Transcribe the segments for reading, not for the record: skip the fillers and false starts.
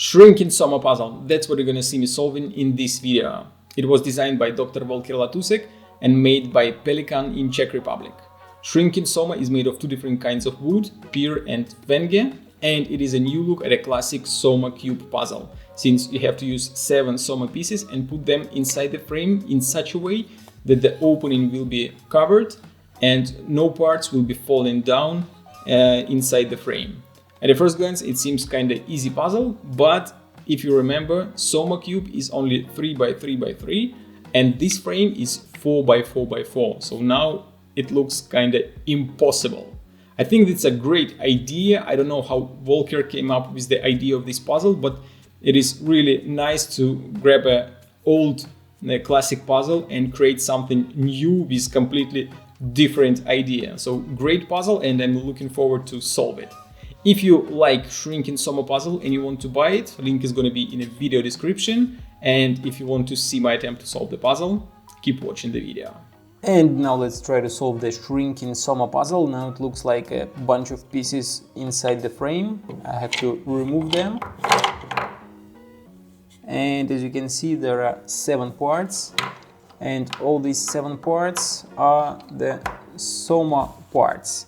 Shrinking Soma puzzle, that's what you're gonna see me solving in this video. It was designed by Dr. Volker Latussek and made by Pelikan in Czech Republic. Shrinking Soma is made of two different kinds of wood, pear and venge, and it is a new look at a classic Soma Cube puzzle, since you have to use 7 Soma pieces and put them inside the frame in such a way that the opening will be covered and no parts will be falling down inside the frame. At a first glance, it seems kinda easy puzzle, but if you remember, Soma Cube is only 3 by 3 by 3, and this frame is 4 by 4 by 4. So now it looks kinda impossible. I think it's a great idea. I don't know how Volker came up with the idea of this puzzle, but it is really nice to grab a old classic puzzle and create something new with completely different idea. So great puzzle, and I'm looking forward to solve it. If you like Shrinking Soma puzzle and you want to buy it, link is going to be in a video description. And if you want to see my attempt to solve the puzzle, keep watching the video. And now let's try to solve the Shrinking Soma puzzle. Now it looks like a bunch of pieces inside the frame. I have to remove them. And as you can see, there are 7 parts. And all these 7 parts are the Soma parts.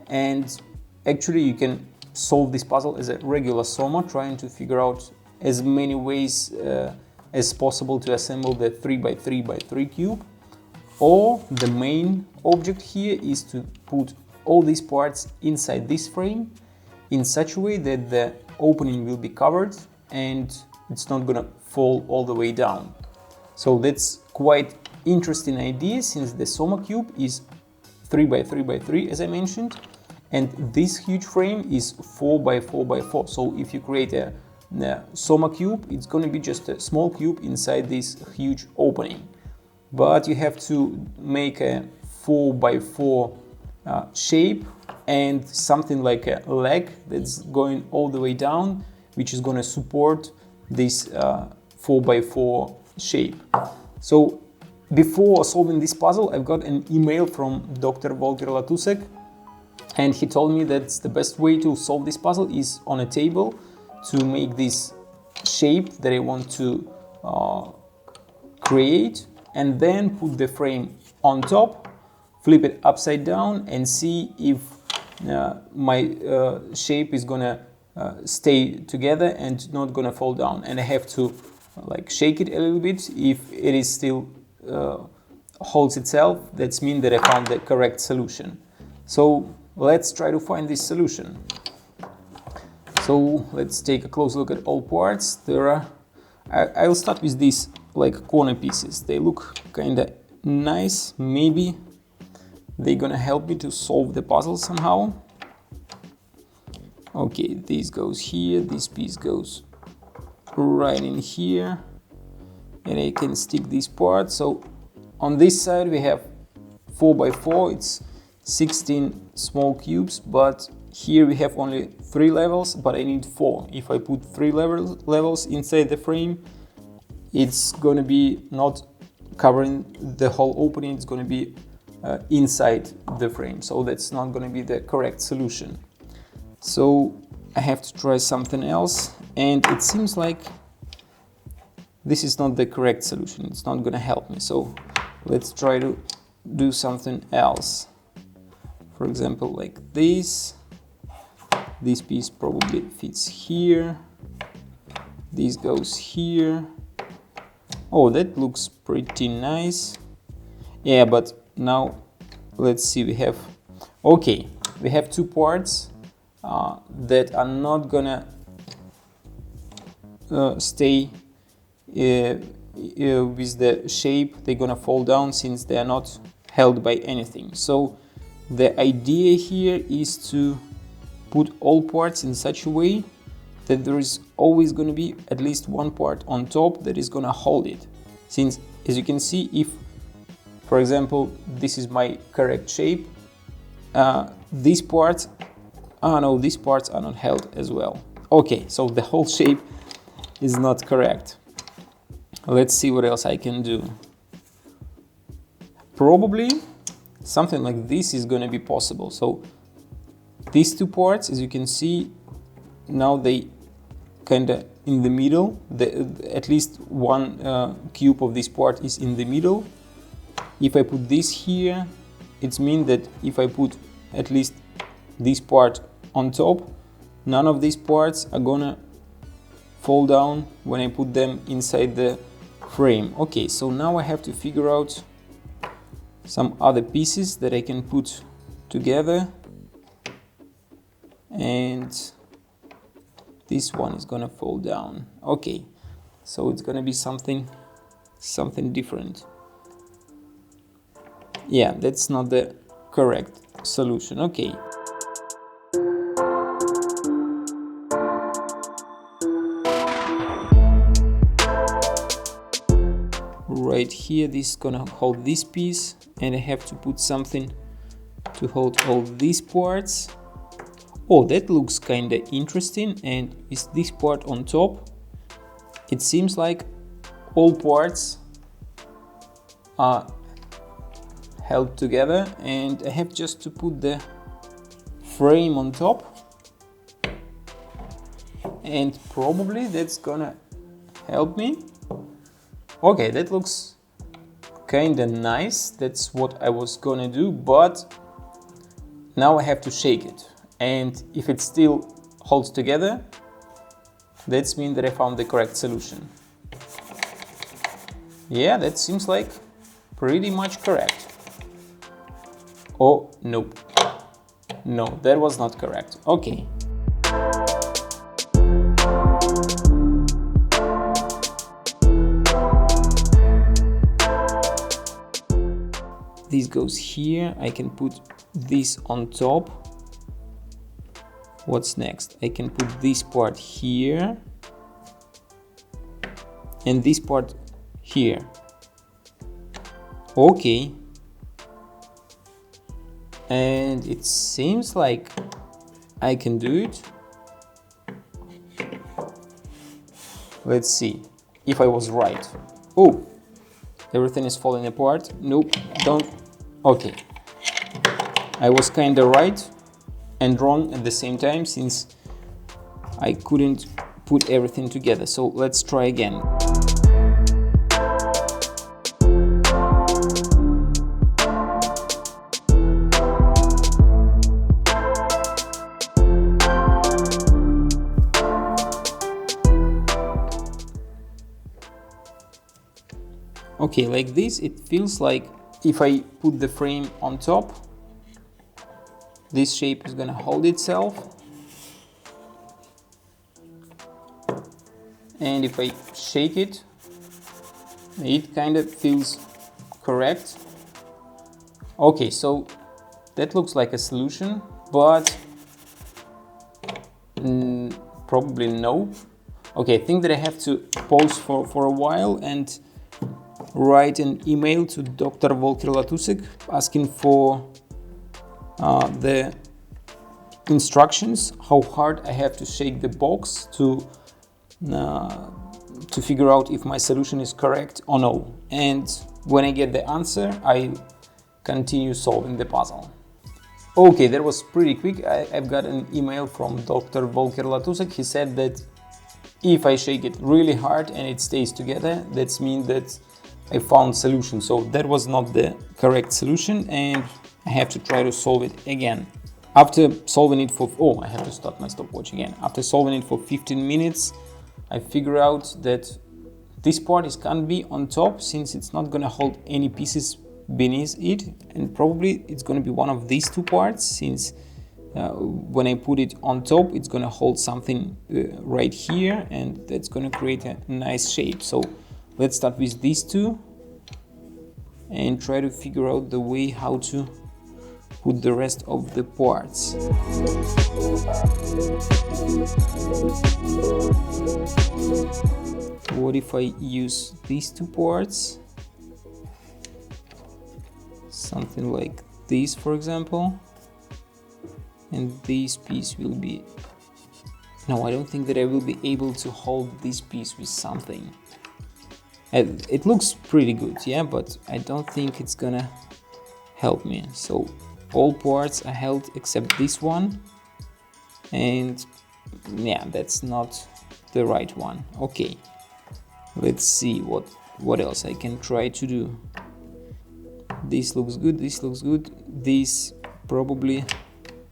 And actually you can solve this puzzle as a regular Soma, trying to figure out as many ways as possible to assemble the 3 by 3 by 3 cube. Or the main object here is to put all these parts inside this frame in such a way that the opening will be covered and it's not gonna fall all the way down. So that's quite interesting idea, since the Soma Cube is 3 by 3 by 3 as I mentioned, and this huge frame is 4 by 4 by 4. So if you create a Soma Cube, it's gonna be just a small cube inside this huge opening. But you have to make a 4 by 4 shape and something like a leg that's going all the way down, which is going to support this 4 by 4 shape. So before solving this puzzle, I've got an email from Dr. Volker Latussek, and he told me that the best way to solve this puzzle is on a table to make this shape that I want to create, and then put the frame on top, flip it upside down and see if my shape is gonna stay together and not gonna fall down. And I have to like shake it a little bit. If it is still holds itself, that's mean that I found the correct solution. So let's try to find this solution. So let's take a close look at all parts. There are, I'll start with these like corner pieces. They look kind of nice. Maybe they're gonna help me to solve the puzzle somehow. Okay, this goes here, this piece goes right in here, and I can stick this part. So on this side we have 4 by 4, it's 16 small cubes, but here we have only 3 levels, but I need 4. If I put 3 levels inside the frame, it's going to be not covering the whole opening, it's going to be inside the frame. So that's not going to be the correct solution. So I have to try something else, and it seems like this is not the correct solution. It's not going to help me. So let's try to do something else. For example, like this. This piece probably fits here. This goes here. Oh, that looks pretty nice. Yeah, but now let's see, we have 2 parts that are not gonna stay with the shape. They're gonna fall down since they are not held by anything. So the idea here is to put all parts in such a way that there is always going to be at least one part on top that is going to hold it. Since, as you can see, if, for example, this is my correct shape, these parts, these parts are not held as well. Okay, so the whole shape is not correct. Let's see what else I can do. Probably something like this is going to be possible. So these 2 parts, as you can see, now they kind of in the middle. At least one cube of this part is in the middle. If I put this here, it means that if I put at least this part on top, none of these parts are gonna fall down when I put them inside the frame. Okay, so now I have to figure out some other pieces that I can put together, and this one is gonna fall down. Okay, so it's gonna be something different. Yeah, that's not the correct solution. Okay. Right here, this is gonna hold this piece, and I have to put something to hold all these parts. Oh, that looks kind of interesting. And with this part on top, it seems like all parts are held together, and I have just to put the frame on top, and probably that's gonna help me. Okay, that looks kind of nice. That's what I was gonna do, but now I have to shake it, and if it still holds together, that means that I found the correct solution. Yeah, that seems like pretty much correct. Oh, nope. No, that was not correct. Okay. This goes here. I can put this on top. What's next? I can put this part here and this part here. Okay. And it seems like I can do it. Let's see if I was right. Oh, everything is falling apart. Nope, don't. Okay. I was kind of right and wrong at the same time, since I couldn't put everything together. So let's try again. Okay, like this, it feels like if I put the frame on top, this shape is gonna hold itself. And if I shake it, it kind of feels correct. Okay, so that looks like a solution, but probably no. Okay, I think that I have to pause for a while and write an email to Dr. Volker Latussek asking for the instructions, how hard I have to shake the box to figure out if my solution is correct or no. And when I get the answer, I continue solving the puzzle. Okay, that was pretty quick. I've got an email from Dr. Volker Latussek. He said that if I shake it really hard and it stays together, that means that I found solution. So that was not the correct solution, and I have to try to solve it again. After solving it for, I have to start my stopwatch again. After solving it for 15 minutes, I figure out that this part can't be on top, since it's not gonna hold any pieces beneath it, and probably it's gonna be one of these two parts, since when I put it on top, it's gonna hold something right here, and that's gonna create a nice shape. So let's start with these two and try to figure out the way how to put the rest of the parts. What if I use these two parts? Something like this, for example. And this piece will be... No, I don't think that I will be able to hold this piece with something. It looks pretty good, yeah, but I don't think it's gonna help me. So all parts are held except this one, and yeah, that's not the right one. Okay, let's see what else I can try to do. This looks good, this looks good, this probably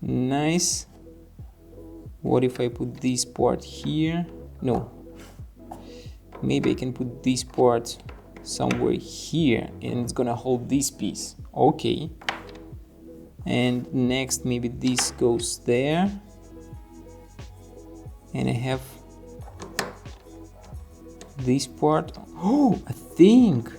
nice. What if I put this part here? No, maybe I can put this part somewhere here and it's gonna hold this piece. Okay, and next maybe this goes there, and I have this part. Oh, I think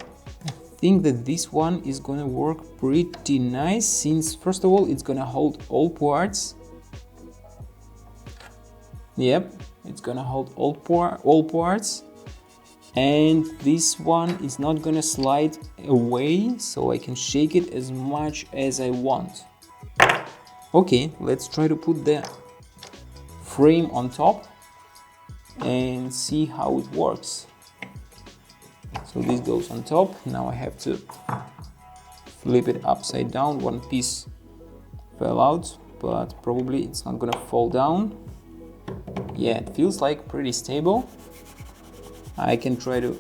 that this one is gonna work pretty nice, since first of all it's gonna hold all parts. Yep, it's gonna hold all parts, and this one is not gonna slide away, so I can shake it as much as I want. Okay, let's try to put the frame on top and see how it works. So this goes on top. Now I have to flip it upside down. One piece fell out, but probably it's not gonna fall down. Yeah, it feels like pretty stable. I can try to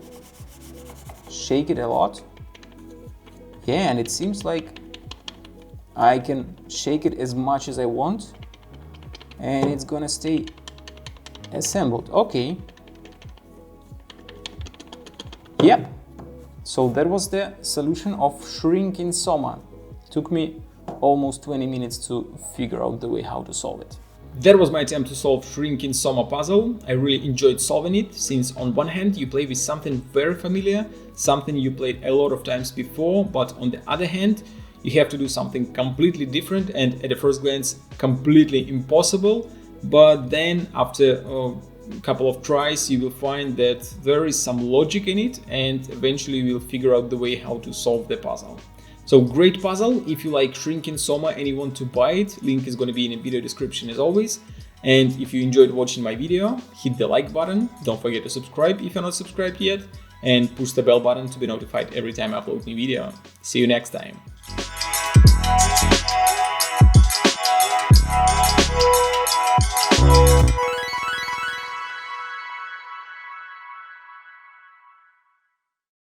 shake it a lot. Yeah, and it seems like I can shake it as much as I want, and it's gonna stay assembled. Okay. Yep. So that was the solution of shrinking Soma. Took me almost 20 minutes to figure out the way how to solve it. That was my attempt to solve shrinking Soma puzzle. I really enjoyed solving it, since on one hand you play with something very familiar, something you played a lot of times before, but on the other hand you have to do something completely different and at the first glance completely impossible. But then after a couple of tries you will find that there is some logic in it, and eventually you will figure out the way how to solve the puzzle. So great puzzle. If you like shrinking Soma and you want to buy it, link is going to be in the video description as always. And if you enjoyed watching my video, hit the like button. Don't forget to subscribe if you're not subscribed yet, and push the bell button to be notified every time I upload a new video. See you next time.